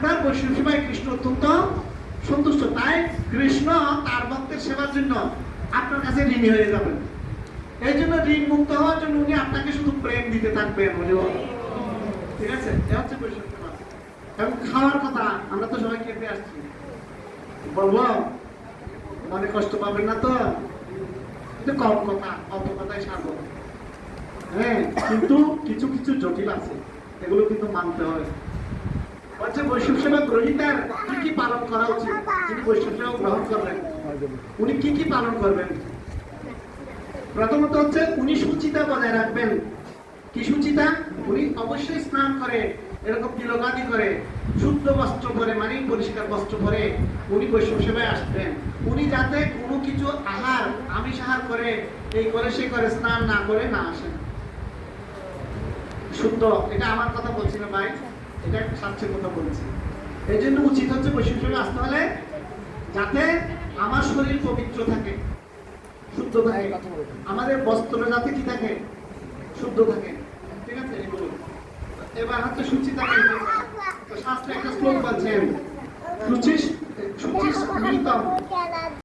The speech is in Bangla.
আপনার বৈষ্ণব সেবায় কৃষ্ণ অত্যন্ত সন্তুষ্ট। তাই কৃষ্ণ তার ভক্তের সেবার জন্য আপনার কাছে ঋণী হয়ে যাবেন। এই জন্য ঋণ মুক্ত হওয়ার জন্য উনি আপনাকে শুধু প্রেম দিতে থাকবেন। ঠিক আছে, এটা হচ্ছে বৈষ্ণব সেবা। এবং খাওয়ার কথা আমরা তো সবাই খেতে আসছি, বলবো মনে কষ্ট পাবেন না তো? কিন্তু কম কথা, অল্প কথাই সারবো। হ্যাঁ, কিন্তু কিছু কিছু জটিল আছে, এগুলো কিন্তু মানতে হবে। হচ্ছে বৈষ্ণব সেবা গ্রহীতার কি কি পালন করা উচিত। যিনি বৈষ্ণব সেবা গ্রহণ করবেন উনি কি কি পালন করবেন? প্রথমত হচ্ছে উনি শুচিতা বজায় রাখবেন। কি শুচিতা? উনি অবশ্যই স্নান করে, এরকম তিলকাদি করে, শুদ্ধ বস্ত্র পরে, মানে পরিষ্কার বস্ত্র পরে উনি বৈষ্ণব সেবায় আসবেন। উনি যাতে কোনো কিছু আহার, আমিষ আহার করে, এই করে সে করে স্নান না করে না আসেন। শুদ্ধ, এটা আমার কথা বলছি না ভাই, এটা শাস্ত্রের কথা বলছি। এই জন্য উচিত হচ্ছে বৈষ্ণব সেবায় আসতে হলে যাতে আমার শরীর পবিত্র থাকে, শুদ্ধ থাকে, আমাদের বস্ত্র যাতে কি থাকে, শুদ্ধ থাকে। ঠিক আছে, এগুলো এবার হচ্ছে শুচিতা। শাস্ত্রে একটা শ্লোক বলছেন, শুচিষ্ঠ